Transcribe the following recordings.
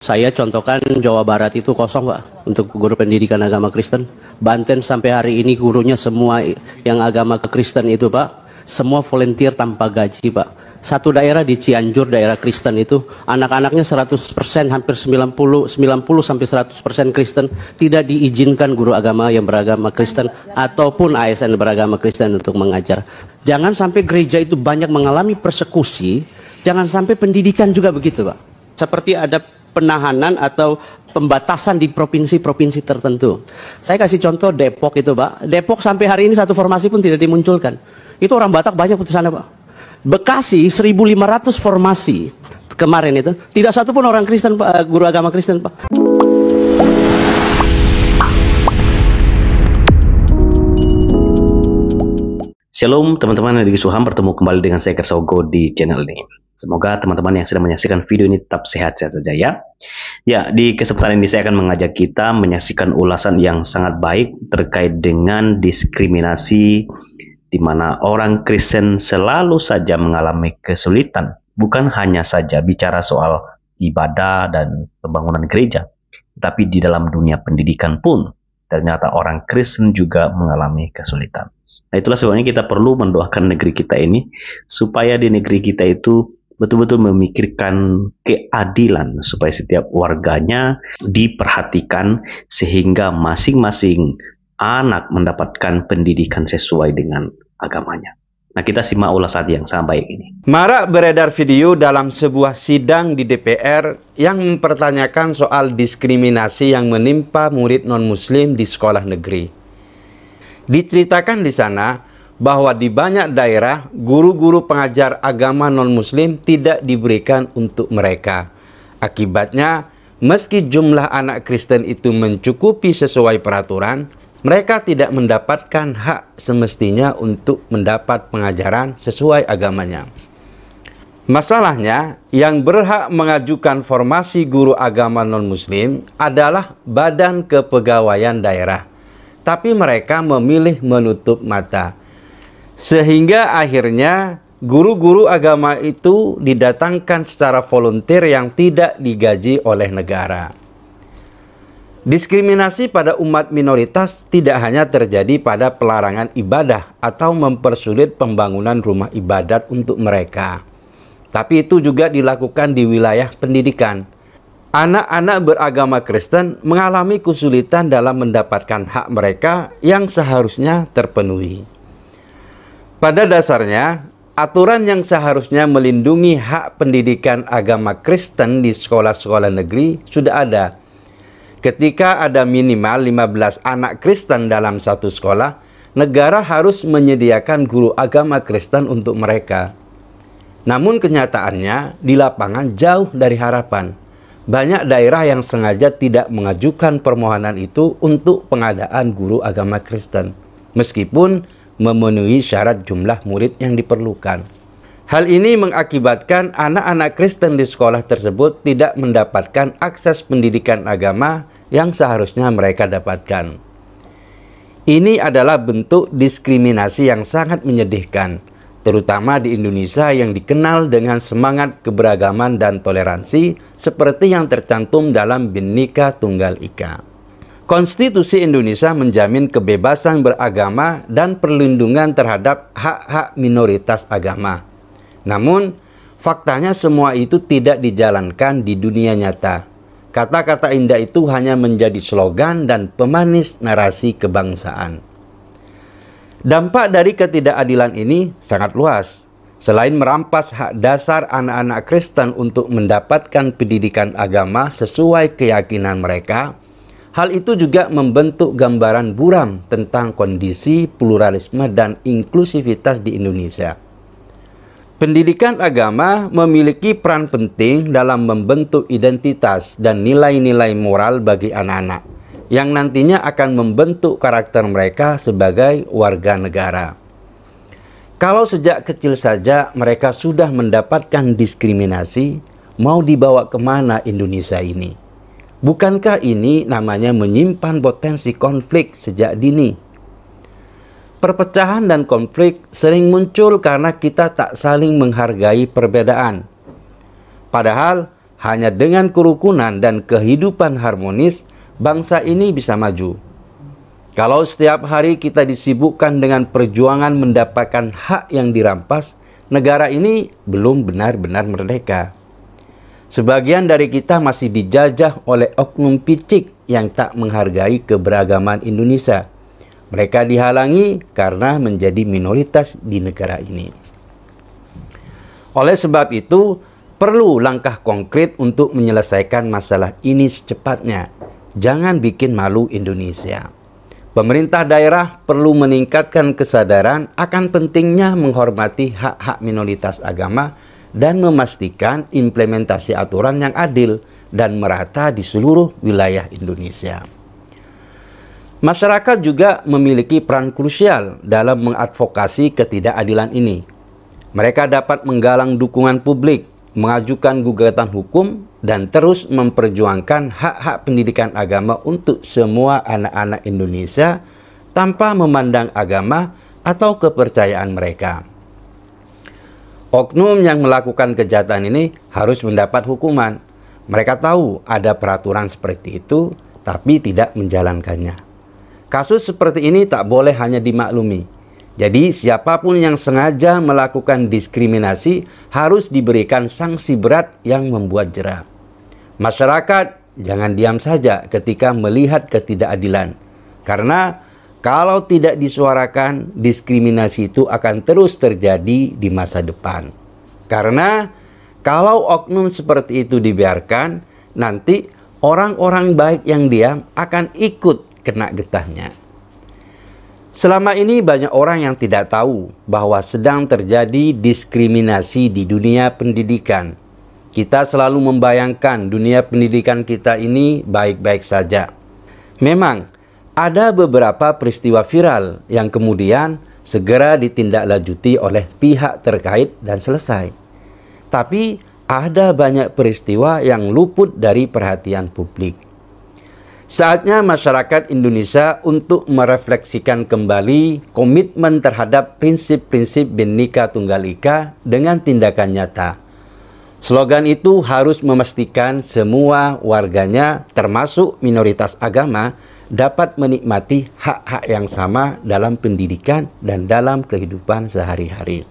Saya contohkan Jawa Barat itu kosong Pak untuk guru pendidikan agama Kristen. Banten sampai hari ini gurunya semua yang agama Kristen itu Pak, semua volunteer tanpa gaji Pak. Satu daerah di Cianjur, daerah Kristen itu, anak-anaknya 100%, hampir 90 sampai 100% Kristen, tidak diizinkan guru agama yang beragama Kristen ataupun ASN beragama Kristen untuk mengajar. Jangan sampai gereja itu banyak mengalami persekusi, jangan sampai pendidikan juga begitu Pak. Seperti ada penahanan atau pembatasan di provinsi-provinsi tertentu. Saya kasih contoh Depok itu Pak. Depok sampai hari ini satu formasi pun tidak dimunculkan. Itu orang Batak banyak putusannya Pak. Bekasi 1.500 formasi kemarin itu, tidak satu pun orang Kristen Pak, guru agama Kristen Pak. Shalom teman-teman dari Suham, bertemu kembali dengan saya Kersogo di channel ini. Semoga teman-teman yang sedang menyaksikan video ini tetap sehat-sehat saja ya. Ya, di kesempatan ini saya akan mengajak kita menyaksikan ulasan yang sangat baik terkait dengan diskriminasi di mana orang Kristen selalu saja mengalami kesulitan. Bukan hanya saja bicara soal ibadah dan pembangunan gereja, tapi di dalam dunia pendidikan pun ternyata orang Kristen juga mengalami kesulitan. Nah, itulah sebabnya kita perlu mendoakan negeri kita ini supaya di negeri kita itu betul-betul memikirkan keadilan supaya setiap warganya diperhatikan sehingga masing-masing anak mendapatkan pendidikan sesuai dengan agamanya. Nah, kita simak ulasan yang sangat baik ini. Marak beredar video dalam sebuah sidang di DPR yang mempertanyakan soal diskriminasi yang menimpa murid non-muslim di sekolah negeri. Diceritakan di sana bahwa di banyak daerah guru-guru pengajar agama non-muslim tidak diberikan untuk mereka. Akibatnya, meski jumlah anak Kristen itu mencukupi sesuai peraturan, mereka tidak mendapatkan hak semestinya untuk mendapat pengajaran sesuai agamanya. Masalahnya, yang berhak mengajukan formasi guru agama non-muslim adalah Badan Kepegawaian Daerah. Tapi mereka memilih menutup mata. Sehingga akhirnya guru-guru agama itu didatangkan secara volunteer yang tidak digaji oleh negara. Diskriminasi pada umat minoritas tidak hanya terjadi pada pelarangan ibadah atau mempersulit pembangunan rumah ibadat untuk mereka. Tapi itu juga dilakukan di wilayah pendidikan. Anak-anak beragama Kristen mengalami kesulitan dalam mendapatkan hak mereka yang seharusnya terpenuhi. Pada dasarnya, aturan yang seharusnya melindungi hak pendidikan agama Kristen di sekolah-sekolah negeri sudah ada. Ketika ada minimal 15 anak Kristen dalam satu sekolah, negara harus menyediakan guru agama Kristen untuk mereka. Namun kenyataannya di lapangan jauh dari harapan. Banyak daerah yang sengaja tidak mengajukan permohonan itu untuk pengadaan guru agama Kristen, meskipun memenuhi syarat jumlah murid yang diperlukan. Hal ini mengakibatkan anak-anak Kristen di sekolah tersebut tidak mendapatkan akses pendidikan agama yang seharusnya mereka dapatkan. Ini adalah bentuk diskriminasi yang sangat menyedihkan, terutama di Indonesia yang dikenal dengan semangat keberagaman dan toleransi seperti yang tercantum dalam Bhinneka Tunggal Ika. Konstitusi Indonesia menjamin kebebasan beragama dan perlindungan terhadap hak-hak minoritas agama. Namun, faktanya semua itu tidak dijalankan di dunia nyata. Kata-kata indah itu hanya menjadi slogan dan pemanis narasi kebangsaan. Dampak dari ketidakadilan ini sangat luas. Selain merampas hak dasar anak-anak Kristen untuk mendapatkan pendidikan agama sesuai keyakinan mereka, hal itu juga membentuk gambaran buram tentang kondisi pluralisme dan inklusivitas di Indonesia. Pendidikan agama memiliki peran penting dalam membentuk identitas dan nilai-nilai moral bagi anak-anak, yang nantinya akan membentuk karakter mereka sebagai warga negara. Kalau sejak kecil saja mereka sudah mendapatkan diskriminasi, mau dibawa kemana Indonesia ini? Bukankah ini namanya menyimpan potensi konflik sejak dini? Perpecahan dan konflik sering muncul karena kita tak saling menghargai perbedaan. Padahal hanya dengan kerukunan dan kehidupan harmonis, bangsa ini bisa maju. Kalau setiap hari kita disibukkan dengan perjuangan mendapatkan hak yang dirampas, negara ini belum benar-benar merdeka. Sebagian dari kita masih dijajah oleh oknum picik yang tak menghargai keberagaman Indonesia. Mereka dihalangi karena menjadi minoritas di negara ini. Oleh sebab itu, perlu langkah konkret untuk menyelesaikan masalah ini secepatnya. Jangan bikin malu Indonesia. Pemerintah daerah perlu meningkatkan kesadaran akan pentingnya menghormati hak-hak minoritas agama dan memastikan implementasi aturan yang adil dan merata di seluruh wilayah Indonesia. Masyarakat juga memiliki peran krusial dalam mengadvokasi ketidakadilan ini. Mereka dapat menggalang dukungan publik, mengajukan gugatan hukum, dan terus memperjuangkan hak-hak pendidikan agama untuk semua anak-anak Indonesia tanpa memandang agama atau kepercayaan mereka. Oknum yang melakukan kejahatan ini harus mendapat hukuman. Mereka tahu ada peraturan seperti itu, tapi tidak menjalankannya. Kasus seperti ini tak boleh hanya dimaklumi. Jadi siapapun yang sengaja melakukan diskriminasi harus diberikan sanksi berat yang membuat jera. Masyarakat jangan diam saja ketika melihat ketidakadilan. Karena kalau tidak disuarakan, diskriminasi itu akan terus terjadi di masa depan. Karena kalau oknum seperti itu dibiarkan, nanti orang-orang baik yang diam akan ikut kena getahnya. Selama ini banyak orang yang tidak tahu bahwa sedang terjadi diskriminasi di dunia pendidikan. Kita selalu membayangkan dunia pendidikan kita ini baik-baik saja. Memang ada beberapa peristiwa viral yang kemudian segera ditindaklanjuti oleh pihak terkait dan selesai. Tapi ada banyak peristiwa yang luput dari perhatian publik. Saatnya masyarakat Indonesia untuk merefleksikan kembali komitmen terhadap prinsip-prinsip Bhinneka Tunggal Ika dengan tindakan nyata. Slogan itu harus memastikan semua warganya, termasuk minoritas agama, dapat menikmati hak-hak yang sama dalam pendidikan dan dalam kehidupan sehari-hari.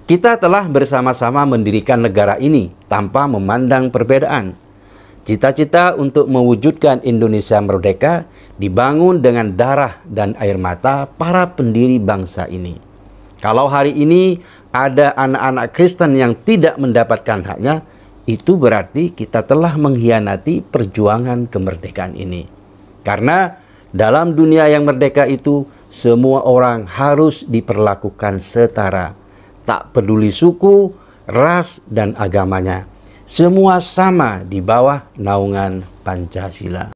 Kita telah bersama-sama mendirikan negara ini tanpa memandang perbedaan. Cita-cita untuk mewujudkan Indonesia merdeka dibangun dengan darah dan air mata para pendiri bangsa ini. Kalau hari ini ada anak-anak Kristen yang tidak mendapatkan haknya, itu berarti kita telah mengkhianati perjuangan kemerdekaan ini. Karena dalam dunia yang merdeka itu, semua orang harus diperlakukan setara. Tak peduli suku, ras, dan agamanya. Semua sama di bawah naungan Pancasila.